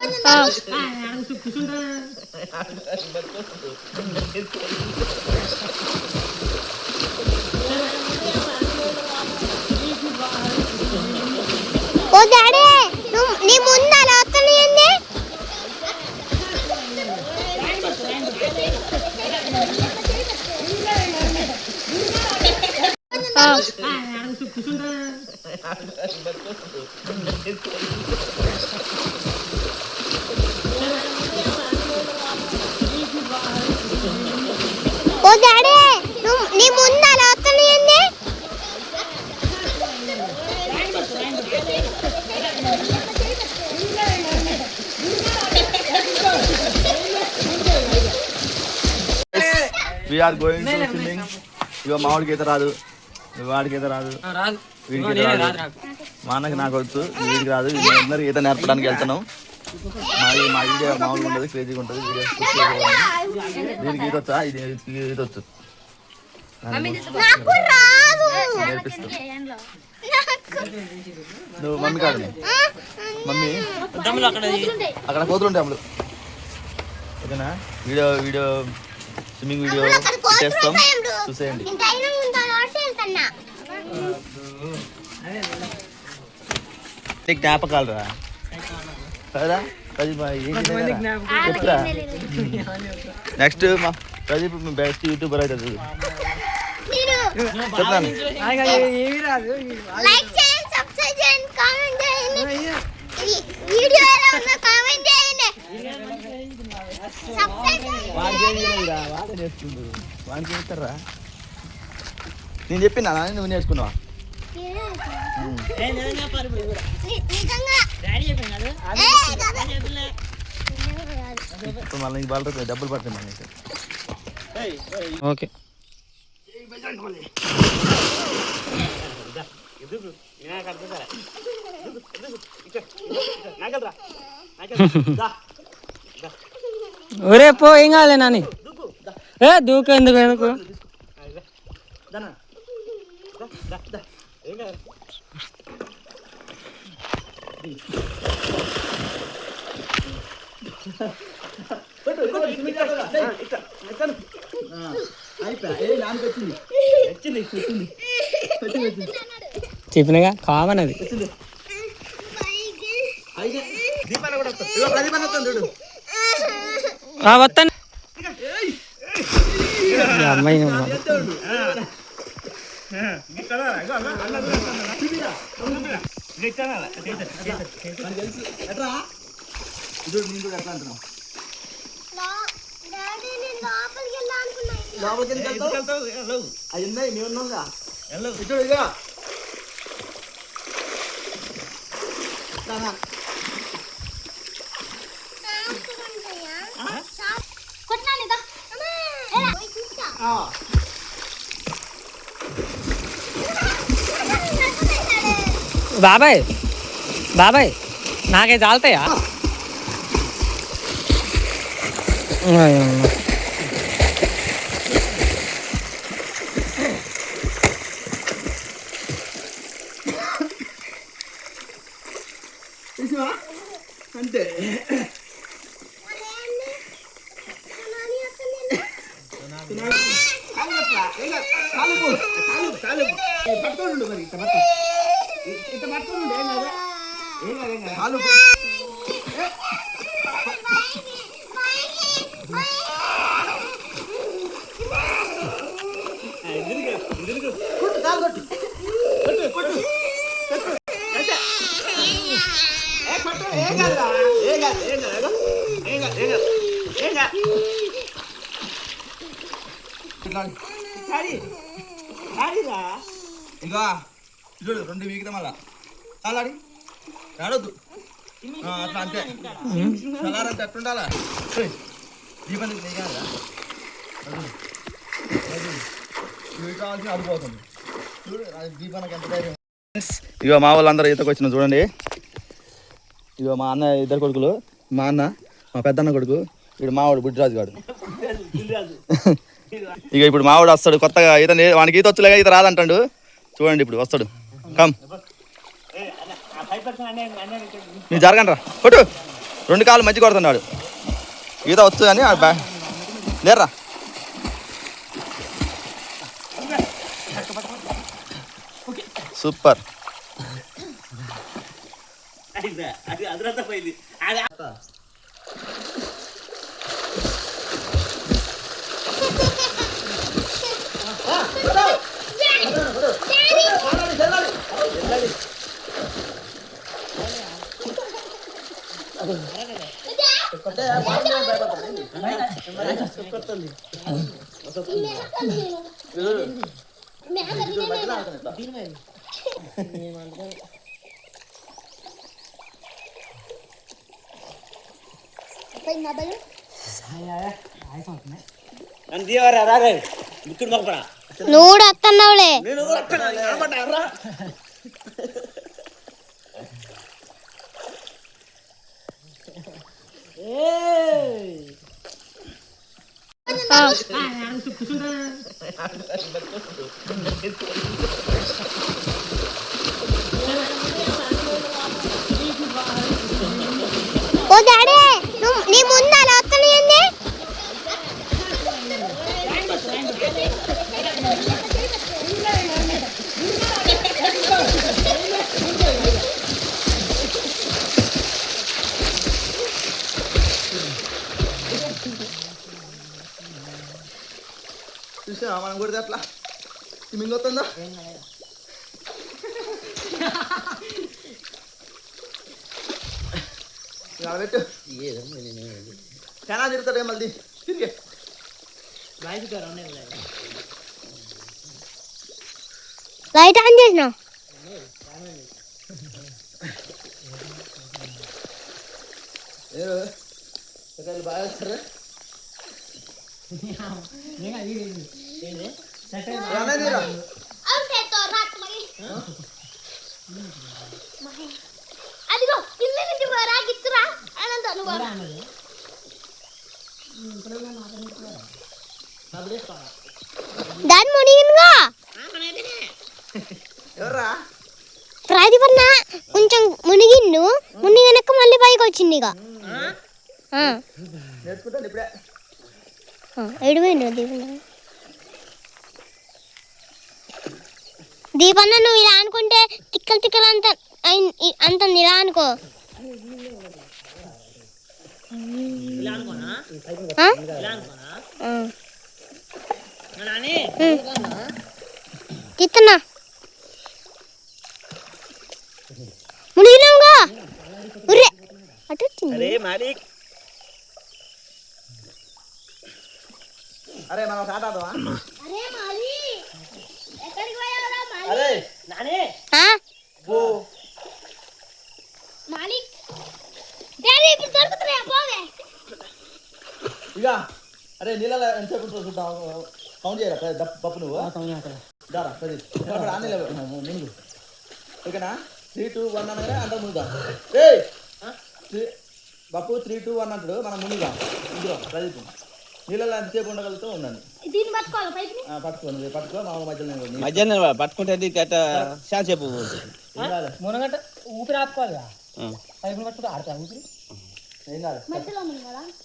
ఓ daddy నీ ముందు అలా వస్తున్నాయండి. ఓ డాడీ నీ ముందు అలా వస్తున్నాయండి. We are going to swimming. ఇగో మామిడికి ఈత రాదు, వాడికి ఈత రాదు, వీడికి ఈత రాదు, మా అన్నకి నాకు వచ్చు, వీడికి రాదు. అందరికి ఈత నేర్పడానికి వెళ్తున్నాం. మా వీడియో మామూలుగా ఉంటుంది, క్రేజీగా ఉంటుంది. దీనికి ఈత వచ్చా? ఇది ఈత వచ్చు, నేర్పిస్తాను. నువ్వు మమ్మీ కాదు, మమ్మీ అక్కడ కోతులు ఉంటాయి అమ్ముడు. ఓకేనా? వీడియో స్విమ్మింగ్ వీడియో చేస్తాం, చూసేయండి. జ్ఞాపకాలు రా కదా చెప్తా. నెక్స్ట్ మా ప్రదీప్ బెస్ట్ యూట్యూబర్ అవుతుంది చెప్తాను. వాడికి చేస్తారా? నేను చెప్పినా నువ్వు నేర్చుకున్నావా? ఇప్పుడు మళ్ళీ బాగా డబ్బులు పడతాయి మన. ఓకే ఒరే పో, ఏం కావాలి నాని. దూకు ఎందుకు ఎందుకు చెప్పినగా కామన్ అది. వస్తాను అమ్మాయి బాబాయ్ బాబాయ్ నాకైతే చాలుతాయా? అంతే పట్టుకోండు మరి ఇట్ట పట్టుకోండి. ఏం కాదు ఇంకా చూడు 2 వీక్ మళ్ళా చాలాడి రాడొద్దు అట్లా అంతే. చల్లారంటే ఎట్టుండాలా? దీపం కావాల్సిన అడిపోతుంది చూడు దీపానికి ఎంత ధైర్యం. ఇగో మా వాళ్ళందరూ ఈతకు వచ్చిన చూడండి. ఇగో మా అన్న 2 కొడుకులు, మా అన్న మా పెద్దన్న కొడుకు, ఇప్పుడు మావాడు బుడ్డిరాజు గాడు. ఇక ఇప్పుడు మావాడు వస్తాడు కొత్తగా ఈత. వానికి ఈత వచ్చులేగా ఈత రాదంటాడు. చూడండి ఇప్పుడు వస్తాడు. కమ్ మీరు జరగండి రా కొట్టు. 2 కాళ్ళు మంచి కొడుతున్నాడు. ఈత వచ్చు కానీ లేరా. సూపర్. నువ్వు కూడా వస్తున్నావులే. ఓ డాడీ నీ ముందు అలా వస్తున్నాయండి. చూసా మనం కొడితే అట్లా స్విమ్మింగ్ వస్తుందా? పెట్టు చాలా తిరుగుతాడే మళ్ళీ తిరిగే. లైట్ ఆన్ చేసినా బాగా వస్తారా? అదిగో కింద నుంచి రాగిచ్చురా అనంత దాని మునిగినగా ఎవర్రా ప్రతిపన్న కొంచెం మునిగిన్ను మునిగినక్క మళ్ళీ పైకి వచ్చింది. ఇక నేర్చుకుంటాను ఇప్పుడే. ఎడిపోయిండు దీపన్న నువ్వు ఇలా అనుకుంటే తిక్కలు తిక్కలు అంత ఇలా అనుకో. తిత్తన్నా మునిగినావుగా ఉర్రే అటు వచ్చింది. అరే మనం కాటాడవా? ఇక అరే నీళ్ళలో ఎంతసేపు ఉంటుందో చూద్దాం. కౌంట్ చేయరా పప్పు నువ్వు దారా పది ముందు ఓకేనా? 3, 2, 1 అనగా అంత ముందుగా పప్పు 3, 2, 1 అంటాడు. మనం ముందుగా ఇందులో ప్రదీప్ నీళ్ళలో ఎంతసేపు ఉండగలుగుతూ ఉండండి. పట్టుకో మా మధ్యలో పట్టుకుంటే సేపు మునగంట ఊపిరి ఆపుకోవాలి. పైపులు పట్టుకుంటే ఆడతా ఊపిరి ఏం కాదు.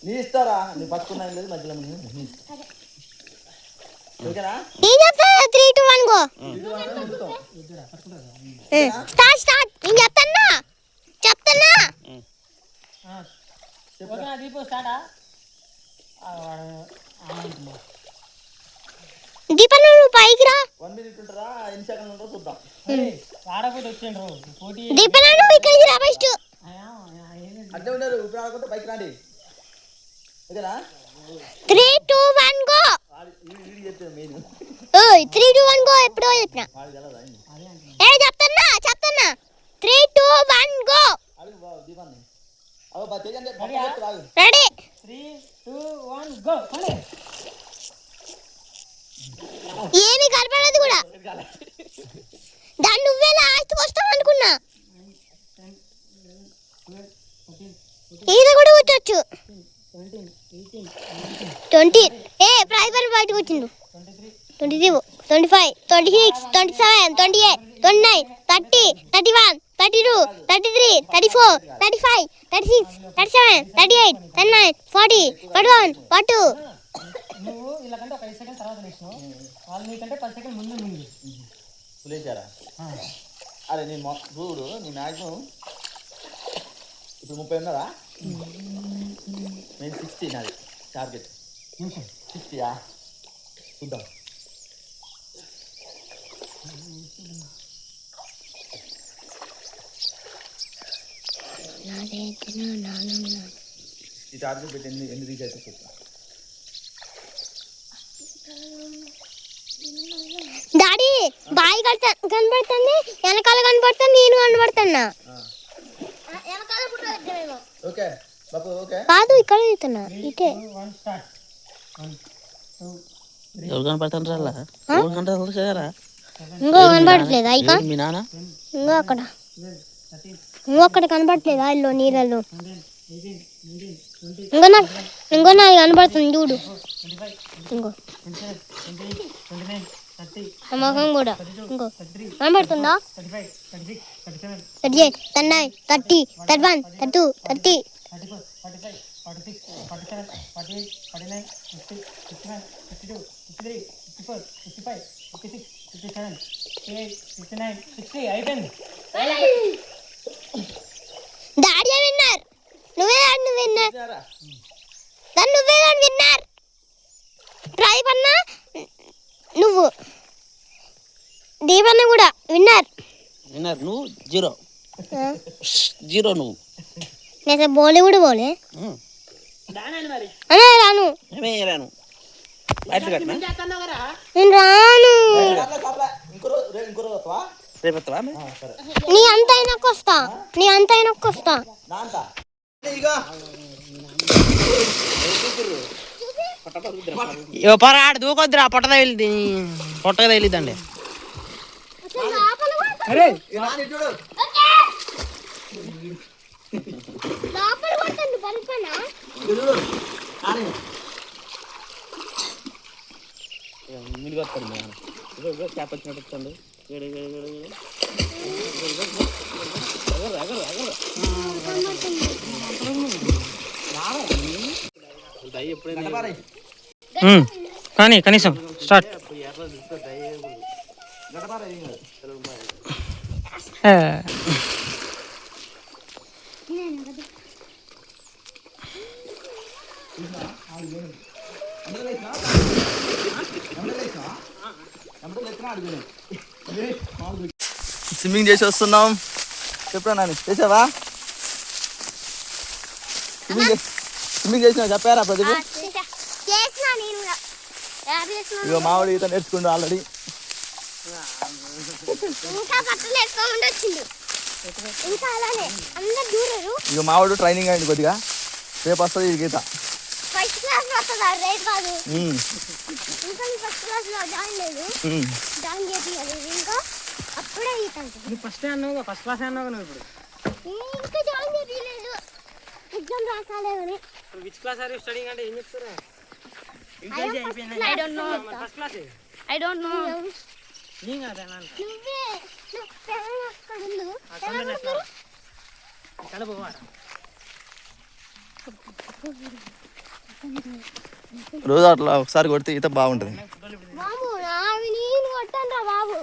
నీ ఇస్తారా? నీ పట్టుకున్నా లేదు మధ్యలో ఓకేనా? 3, 2, 1 గో స్టార్ట్ స్టార్ట్. నేను చెప్తానా దీపో స్టార్టా దీపన్న నువ్వు పైకి రా. 1 minute ఉంటారా? ఎన్ని సెకండ్లు ఉంటుందో చూద్దాం. ఆడపోతే వచ్చిండ్రు దీపన్న నువ్వు ఇక్కడికి రా ఫస్ట్. అట్లే ఉన్నారు. ఇప్పుడు ఆడుకుంటే బైక్ రాండి ఓకేనా? 3, 2, 1 గో. 3, 2, 1 గో. ఎప్పుడో చెప్పినా చెప్తానా 3, 2, 1 గో. Ready 3, 2, 1 go. ఏమి కలపలేదు కూడా. దాన్ని నువ్వే లాస్ట్ వస్తావు అనుకున్నా. ఈత కూడా కూర్చోచ్చు. 20 ప్రైవేట్ బయటకు వచ్చిండు. 22, 25, 26, 27, 28, 29, 30, 31, 32, 33, 34, 35, 36, 37, 38, 39, 40, 41, 42. నువ్వు వీళ్ళకంటే ఒక 5 సెకండ్ తర్వాత లేచినావు, వాళ్ళు నీకంటే 10 సెకండ్ ముందు నుండి లేచారా? అరే నీ చూడు నీ మ్యాక్సిమం ఇప్పుడు 30 ఉన్నదా? నేను 60 నాది టార్గెట్ 60యా చూద్దాం. ఈ టార్గెట్ పెట్టి ఎన్ని రీచ్ అయితే చూద్దాం. డాడీ బాయ్ కనబడుతుంది, వెనకాల కనబడుతుంది, నేను కనబడుతున్నా. ఓకే బాపు ఓకే కాదు ఇక్కడ చూస్తున్నా ఇటే. ఎవరు కనపడుతుంటారా? ఇంకో కనబడట్లేదా ఇక? మీ నాన్న ఇంకో అక్కడ కనబడట్లేదా ఇల్లు నీళ్ళల్లో? ఇంకో నాది కనబడుతుంది చూడు. ఇంకో మొహం కూడా ఇంకో కనబడుతుందా? 38, 39, 30, 31, 32, 30. 34, 45, 46, 47, 48, 49, 50, 51, 52, 53, 54, 55, 56, 57, 58, 59, 60 అయిపోయింది. Daddy winner. నువ్వే విన్నర్. నువ్వే విన్నర్. ట్రై పన్నా నువ్వు, దీపన్న కూడా విన్నర్. నువ్వు 0 0 నువ్వు నేను బోలే కూడా బోలే అనే రాను. నేను రాను. నీ అంత అయినాక వస్తా, నీ అంత అయినాక వస్తా. ఆడు దూకొద్దురా, పొట్టగా తగిలిద్దండి. కానీ కనీసం స్టార్ట్. స్విమ్మింగ్ చేసి వస్తున్నాం. చెప్పరా నాని, చేసావా? స్విమ్మింగ్ చేసినా చెప్పారా ప్రదీప్? ఇక మామిడి ఈత నేర్చుకుంటూ ఆల్రెడీ. ఇక మావాడు ట్రైనింగ్ అయింది కొద్దిగా, రేపు వస్తుంది ఈ గీత. ఫస్ట్ అన్నావు, ఫస్ట్ క్లాస్ అన్నావు నువ్వు. ఇప్పుడు which class are you studying అంటే ఏం చెప్తారా? First class. I don't know. రోజు అట్లా ఒకసారి కొడితే ఈత బాగుంటుంది. బాబు నేను కొట్టాను రా బాబు.